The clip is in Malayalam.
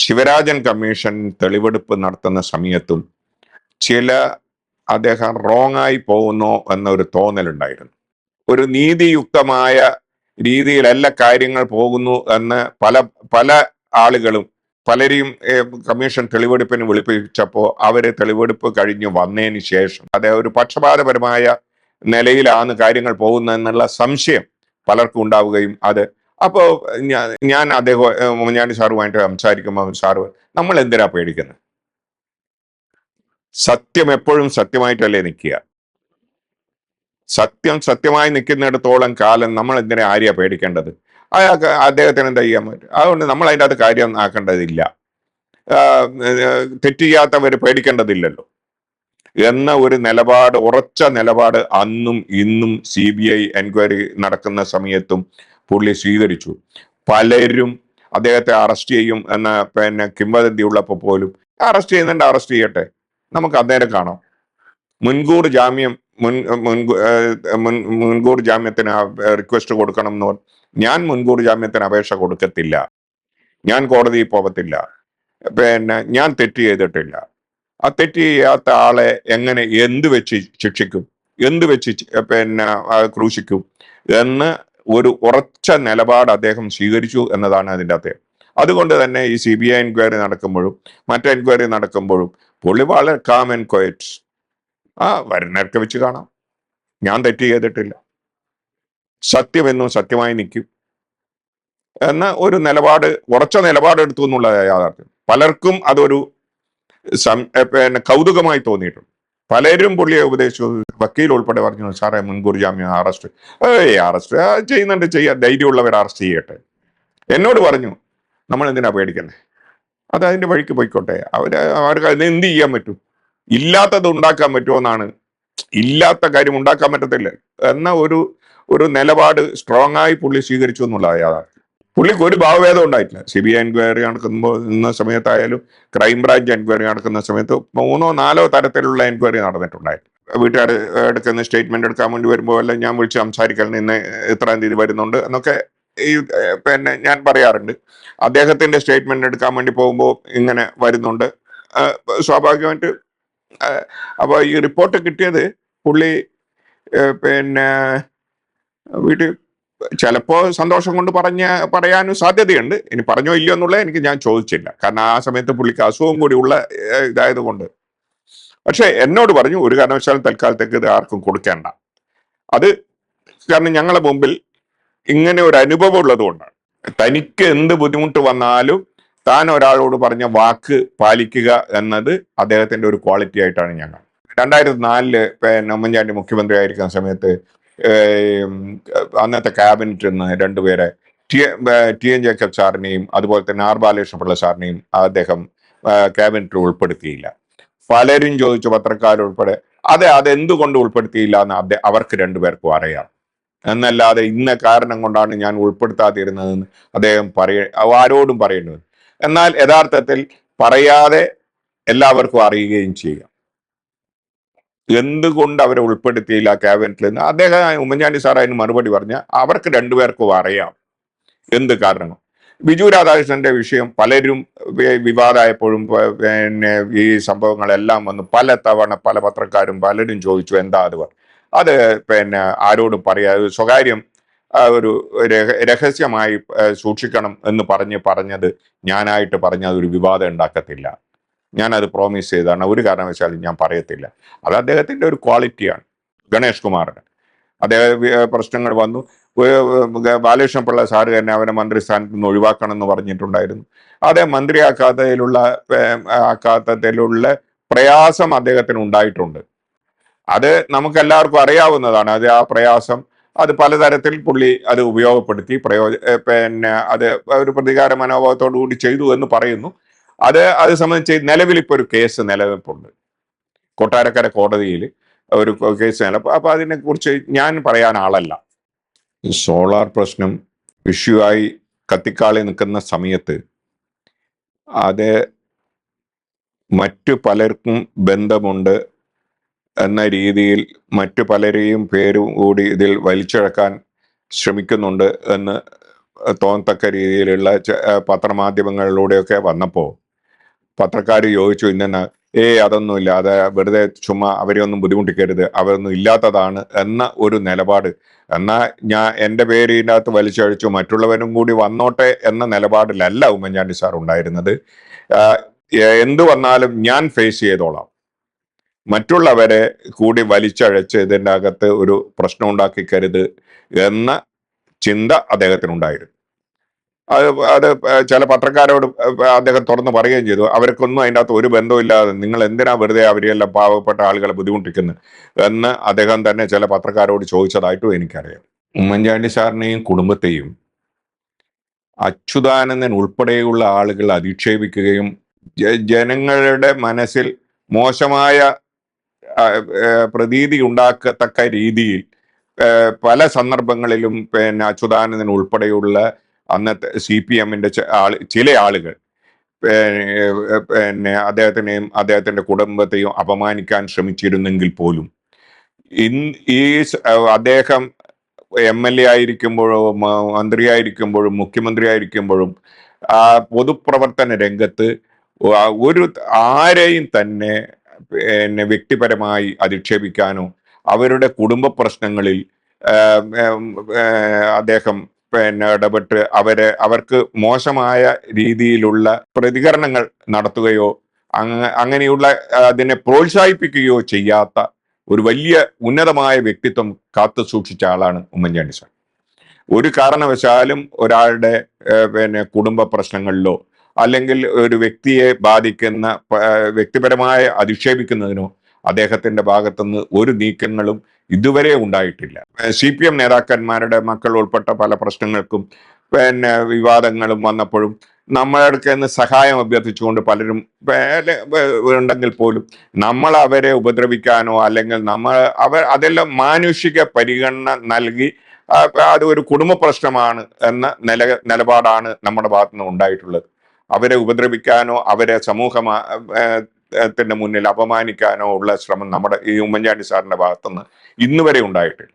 ശിവരാജൻ കമ്മീഷൻ തെളിവെടുപ്പ് നടത്തുന്ന സമയത്തും ചില അദ്ദേഹം റോങ് ആയി പോകുന്നോ എന്നൊരു തോന്നലുണ്ടായിരുന്നു. ഒരു നീതിയുക്തമായ രീതിയിലല്ല കാര്യങ്ങൾ പോകുന്നു എന്ന് പല പല ആളുകളും പലരെയും കമ്മീഷൻ തെളിവെടുപ്പിന് വിളിപ്പിച്ചപ്പോൾ അവര് തെളിവെടുപ്പ് കഴിഞ്ഞ് വന്നതിന് ശേഷം ഒരു പക്ഷപാതപരമായ നിലയിലാണ് കാര്യങ്ങൾ പോകുന്നതെന്നുള്ള സംശയം പലർക്കും ഉണ്ടാവുകയും അപ്പോൾ ഞാൻ അദ്ദേഹം ഉമ്മൻചാണ്ടി സാറുമായിട്ട് സംസാരിക്കുമ്പോൾ സാറ് നമ്മൾ എന്തിനാ പേടിക്കുന്നത്? സത്യം എപ്പോഴും സത്യമായിട്ടല്ലേ നിൽക്കുക. സത്യം സത്യമായി നിൽക്കുന്നിടത്തോളം കാലം നമ്മൾ എന്തിനാ ആരെയാ പേടിക്കേണ്ടത്? അയാൾക്ക് അദ്ദേഹത്തിന് എന്താ ചെയ്യാൻ പറ്റും? അതുകൊണ്ട് നമ്മൾ അതിൻ്റെ അകത്ത് കാര്യം ആക്കേണ്ടതില്ല. തെറ്റ് ചെയ്യാത്തവർ പേടിക്കേണ്ടതില്ലല്ലോ എന്ന ഒരു നിലപാട്, ഉറച്ച നിലപാട് അന്നും ഇന്നും CBI എൻക്വയറി നടക്കുന്ന സമയത്തും പുള്ളി സ്വീകരിച്ചു. പലരും അദ്ദേഹത്തെ അറസ്റ്റ് ചെയ്യും എന്ന കിംവദന്തി ഉള്ളപ്പോൾ പോലും അറസ്റ്റ് ചെയ്യുന്നുണ്ട്, അറസ്റ്റ് ചെയ്യട്ടെ, നമുക്ക് അന്നേരം കാണാം. മുൻകൂർ ജാമ്യം മുൻകൂർ ജാമ്യത്തിന് റിക്വസ്റ്റ് കൊടുക്കണം എന്ന് പറഞ്ഞു. ഞാൻ മുൻകൂർ ജാമ്യത്തിന് അപേക്ഷ കൊടുക്കത്തില്ല, ഞാൻ കോടതിയിൽ പോകത്തില്ല, ഞാൻ തെറ്റ് ചെയ്തിട്ടില്ല. ആ തെറ്റ് ചെയ്യാത്ത ആളെ എങ്ങനെ എന്ത് വെച്ച് ശിക്ഷിക്കും, എന്ത് വെച്ച് ക്രൂശിക്കും എന്ന് ഒരു ഉറച്ച നിലപാട് അദ്ദേഹം സ്വീകരിച്ചു എന്നതാണ് അതിൻ്റെ അകത്ത്. അതുകൊണ്ട് തന്നെ ഈ CBI എൻക്വയറി നടക്കുമ്പോഴും മറ്റു എൻക്വയറി നടക്കുമ്പോഴും പുള്ളി വളരെ കാം ആൻഡ് ക്വയറ്റ്, വരുന്നവർക്ക് വെച്ച് കാണാം, ഞാൻ തെറ്റ് ചെയ്തിട്ടില്ല, സത്യമെന്നും സത്യമായി നിൽക്കും എന്ന ഒരു നിലപാട്, ഉറച്ച നിലപാടെടുത്തു എന്നുള്ള യാഥാർത്ഥ്യം പലർക്കും അതൊരു കൗതുകമായി തോന്നിയിട്ടുണ്ട്. പലരും പുള്ളിയെ ഉപദേശിച്ചു, വക്കീൽ ഉൾപ്പെടെ പറഞ്ഞു, സാറേ മുൻകൂർ ജാമ്യം, അറസ്റ്റ് ചെയ്യുന്നുണ്ട്, ധൈര്യമുള്ളവർ അറസ്റ്റ് ചെയ്യട്ടെ. എന്നോട് പറഞ്ഞു, നമ്മൾ എന്തിനാ പേടിക്കണ്ടേ, അത് അതിന്റെ വഴിക്ക് പോയിക്കോട്ടെ, അവർക്ക് അതിന് എന്ത് ചെയ്യാൻ പറ്റും, ഇല്ലാത്തത് ഉണ്ടാക്കാൻ പറ്റുമോ എന്നാണ്. ഇല്ലാത്ത കാര്യം ഉണ്ടാക്കാൻ പറ്റത്തില്ല എന്ന ഒരു നിലപാട് സ്ട്രോങ് ആയി പുള്ളി സ്വീകരിച്ചു എന്നുള്ള യാഥാർത്ഥ്യം. പുള്ളിക്ക് ഒരു ഭാവഭേദം ഉണ്ടായിട്ടില്ല. CBI എൻക്വയറി നടക്കുന്ന സമയത്തായാലും ക്രൈംബ്രാഞ്ച് എൻക്വയറി നടക്കുന്ന സമയത്ത് 3 or 4 തരത്തിലുള്ള എൻക്വയറി നടന്നിട്ടുണ്ടായിരുന്നു. വീട്ടുകാർ എടുക്കുന്ന സ്റ്റേറ്റ്മെന്റ് എടുക്കാൻ വേണ്ടി വരുമ്പോൾ എല്ലാം ഞാൻ വിളിച്ച് സംസാരിക്കൽ, ഇന്ന് ഇത്രാം തീയതി വരുന്നുണ്ട് എന്നൊക്കെ ഞാൻ പറയാറുണ്ട്. അദ്ദേഹത്തിന്റെ സ്റ്റേറ്റ്മെന്റ് എടുക്കാൻ വേണ്ടി പോകുമ്പോൾ ഇങ്ങനെ വരുന്നുണ്ട്. സ്വാഭാവികമായിട്ട് അപ്പൊ ഈ റിപ്പോർട്ട് കിട്ടിയത് പുള്ളി വീട്ടിൽ ചിലപ്പോ സന്തോഷം കൊണ്ട് പറയാനും സാധ്യതയുണ്ട്. ഇനി പറഞ്ഞോ ഇല്ലയോ എന്നുള്ളത് ഞാൻ ചോദിച്ചില്ല, കാരണം ആ സമയത്ത് പുള്ളിക്ക് അസുഖം കൂടി ഉള്ള ഇതായത് കൊണ്ട്. പക്ഷെ എന്നോട് പറഞ്ഞു, ഒരു കാരണവശാലും തൽക്കാലത്തേക്ക് ഇത് ആർക്കും കൊടുക്കേണ്ട, അത് കാരണം ഞങ്ങളുടെ മുമ്പിൽ ഇങ്ങനെ ഒരു അനുഭവം ഉള്ളത് കൊണ്ടാണ്. തനിക്ക് എന്ത് ബുദ്ധിമുട്ട് വന്നാലും താൻ ഒരാളോട് പറഞ്ഞ വാക്ക് പാലിക്കുക എന്നത് അദ്ദേഹത്തിന്റെ ഒരു ക്വാളിറ്റി ആയിട്ടാണ് ഞാൻ കാണുന്നത്. 2004 ഉമ്മൻചാണ്ടി മുഖ്യമന്ത്രി ആയിരിക്കുന്ന സമയത്ത് അന്നത്തെ ക്യാബിനറ്റിൽ നിന്ന് 2 പേരെ, TN ജേക്കബ് സാറിനെയും അതുപോലെ തന്നെ R ബാലകൃഷ്ണപിള്ള സാറിനെയും അദ്ദേഹം ക്യാബിനറ്റിൽ ഉൾപ്പെടുത്തിയില്ല. പലരും ചോദിച്ചു, പത്രക്കാരുൾപ്പെടെ, അതെന്തുകൊണ്ട് ഉൾപ്പെടുത്തിയില്ല എന്ന് അവർക്ക് 2 പേർക്കും അറിയാം. എന്നല്ലാതെ ഇന്ന കാരണം കൊണ്ടാണ് ഞാൻ ഉൾപ്പെടുത്താതിരുന്നതെന്ന് അദ്ദേഹം ആരോടും പറയേണ്ടത്. എന്നാൽ യഥാർത്ഥത്തിൽ പറയാതെ എല്ലാവർക്കും അറിയുകയും ചെയ്യുക. എന്തുകൊണ്ട് അവരെ ഉൾപ്പെടുത്തിയില്ല ക്യാബിനറ്റിൽ നിന്ന് അദ്ദേഹം, ഉമ്മൻചാണ്ടി സാർ അതിന് മറുപടി പറഞ്ഞ അവർക്ക് 2 പേർക്കും അറിയാം എന്ത് കാരണം. ബിജു രാധാകൃഷ്ണന്റെ വിഷയം പലരും വിവാദമായപ്പോഴും ഈ സംഭവങ്ങളെല്ലാം വന്ന് പല തവണ പല പത്രക്കാരും പലരും ചോദിച്ചു, എന്താ അത് ആരോടും പറയാതെ സ്വകാര്യം ഒരു രഹസ്യമായി സൂക്ഷിക്കണം എന്ന് പറഞ്ഞത് ഞാനായിട്ട് പറഞ്ഞത് ഒരു വിവാദം ഉണ്ടാക്കത്തില്ല, ഞാനത് പ്രോമിസ് ചെയ്താണ്, ഒരു കാരണവശാലും ഞാൻ പറയത്തില്ല. അത് അദ്ദേഹത്തിന്റെ ഒരു ക്വാളിറ്റിയാണ്. ഗണേഷ് കുമാറിന് പ്രശ്നങ്ങൾ വന്നു, ബാലകൃഷ്ണപിള്ള സാറ് തന്നെ അവനെ മന്ത്രിസ്ഥാനത്ത് നിന്ന് ഒഴിവാക്കണം എന്ന് പറഞ്ഞിട്ടുണ്ടായിരുന്നു. അതേ ആക്കാത്തതിലുള്ള പ്രയാസം അദ്ദേഹത്തിന് ഉണ്ടായിട്ടുണ്ട്. അത് നമുക്ക് എല്ലാവർക്കും അറിയാവുന്നതാണ്. ആ പ്രയാസം പലതരത്തിൽ പുള്ളി അത് ഉപയോഗപ്പെടുത്തി അത് ഒരു പ്രതികാര മനോഭാവത്തോടു കൂടി ചെയ്തു എന്ന് പറയുന്നു. അത് സംബന്ധിച്ച് നിലവിൽ ഇപ്പോൾ ഒരു കേസ് നിലനിൽപ്പുണ്ട് കൊട്ടാരക്കര കോടതിയിൽ, ഒരു കേസ് അപ്പൊ അതിനെ കുറിച്ച് ഞാൻ പറയാൻ ആളല്ല. സോളാർ പ്രശ്നം ഇഷ്യൂ ആയി കത്തിക്കാളി നിൽക്കുന്ന സമയത്ത് അത് മറ്റു പലർക്കും ബന്ധമുണ്ട് എന്ന രീതിയിൽ മറ്റു പലരെയും പേരും കൂടി ഇതിൽ വലിച്ചിഴക്കാൻ ശ്രമിക്കുന്നുണ്ട് എന്ന് തോന്നത്തക്ക രീതിയിലുള്ള പത്രമാധ്യമങ്ങളിലൂടെയൊക്കെ വന്നപ്പോൾ പത്രക്കാർ ചോദിച്ചു ഇന്ന അതൊന്നുമില്ല, അത് വെറുതെ ചുമ്മാ അവരെ ഒന്നും ബുദ്ധിമുട്ടിക്കരുത്, അവരൊന്നും ഇല്ലാത്തതാണ് എന്ന ഒരു നിലപാട്. എന്നാൽ എൻ്റെ പേര് ഇതിനകത്ത് വലിച്ചഴിച്ചു, മറ്റുള്ളവരും കൂടി വന്നോട്ടെ എന്ന നിലപാടിലല്ല ഉമ്മൻചാണ്ടി സാർ ഉണ്ടായിരുന്നത്. എന്തു വന്നാലും ഞാൻ ഫേസ് ചെയ്തോളാം, മറ്റുള്ളവരെ കൂടി വലിച്ചഴച്ച് ഇതിൻ്റെ അകത്ത് ഒരു പ്രശ്നം ഉണ്ടാക്കിക്കരുത് എന്ന ചിന്ത അദ്ദേഹത്തിനുണ്ടായിരുന്നു. അത് ചില പത്രക്കാരോട് അദ്ദേഹം തുറന്ന് പറയുകയും ചെയ്തു, അവർക്കൊന്നും അതിൻ്റെ അകത്ത് ഒരു ബന്ധമില്ലാതെ നിങ്ങൾ എന്തിനാ വെറുതെ അവരെല്ലാം പാവപ്പെട്ട ആളുകളെ ബുദ്ധിമുട്ടിക്കുന്നത് എന്ന് അദ്ദേഹം തന്നെ ചില പത്രക്കാരോട് ചോദിച്ചതായിട്ടും എനിക്കറിയാം. ഉമ്മൻചാണ്ടി സാറിനെയും കുടുംബത്തെയും അച്യുതാനന്ദൻ ഉൾപ്പെടെയുള്ള ആളുകൾ അധിക്ഷേപിക്കുകയും ജനങ്ങളുടെ മനസ്സിൽ മോശമായ പ്രതീതി ഉണ്ടാക്കത്തക്ക രീതിയിൽ പല സന്ദർഭങ്ങളിലും അച്യുതാനന്ദൻ ഉൾപ്പെടെയുള്ള അന്നത്തെ CPM-ന്റെ ചില ആളുകൾ അദ്ദേഹത്തിനെയും അദ്ദേഹത്തിന്റെ കുടുംബത്തെയും അപമാനിക്കാൻ ശ്രമിച്ചിരുന്നെങ്കിൽ പോലും അദ്ദേഹം MLA ആയിരിക്കുമ്പോഴോ മന്ത്രിയായിരിക്കുമ്പോഴും മുഖ്യമന്ത്രി ആയിരിക്കുമ്പോഴും പൊതുപ്രവർത്തന രംഗത്ത് ആരെയും തന്നെ വ്യക്തിപരമായി അധിക്ഷേപിക്കാനോ അവരുടെ കുടുംബ പ്രശ്നങ്ങളിൽ അദ്ദേഹം ഇടപെട്ട് അവർക്ക് മോശമായ രീതിയിലുള്ള പ്രതികരണങ്ങൾ നടത്തുകയോ അങ്ങനെയുള്ള അതിനെ പ്രോത്സാഹിപ്പിക്കുകയോ ചെയ്യാത്ത ഒരു വലിയ ഉന്നതമായ വ്യക്തിത്വം കാത്തു സൂക്ഷിച്ച ആളാണ് ഉമ്മൻചാണ്ടി സാർ. ഒരു കാരണവശാലും ഒരാളുടെ കുടുംബ പ്രശ്നങ്ങളിലോ അല്ലെങ്കിൽ ഒരു വ്യക്തിയെ ബാധിക്കുന്ന വ്യക്തിപരമായ അധിക്ഷേപിക്കുന്നതിനോ അദ്ദേഹത്തിന്റെ ഭാഗത്തുനിന്ന് ഒരു നീക്കങ്ങളും ഇതുവരെ ഉണ്ടായിട്ടില്ല. CPM നേതാക്കന്മാരുടെ മക്കൾ ഉൾപ്പെട്ട പല പ്രശ്നങ്ങൾക്കും വിവാദങ്ങളും വന്നപ്പോഴും നമ്മളടുക്കുന്ന സഹായം അഭ്യർത്ഥിച്ചുകൊണ്ട് പലരും ഉണ്ടെങ്കിൽ പോലും നമ്മൾ അവരെ ഉപദ്രവിക്കാനോ അല്ലെങ്കിൽ അതെല്ലാം മാനുഷിക പരിഗണന നൽകി അത് ഒരു കുടുംബ പ്രശ്നമാണ് എന്ന നിലപാടാണ് നമ്മുടെ ഭാഗത്തുനിന്ന് ഉണ്ടായിട്ടുള്ളത്. അവരെ ഉപദ്രവിക്കാനോ അവരെ സമൂഹത്തിന്റെ മുന്നിൽ അപമാനിക്കാനോ ഉള്ള ശ്രമം നമ്മുടെ ഈ ഉമ്മൻചാണ്ടി സാറിന്റെ ഭാഗത്തുനിന്ന് ഇന്നുവരെ ഉണ്ടായിട്ടില്ല.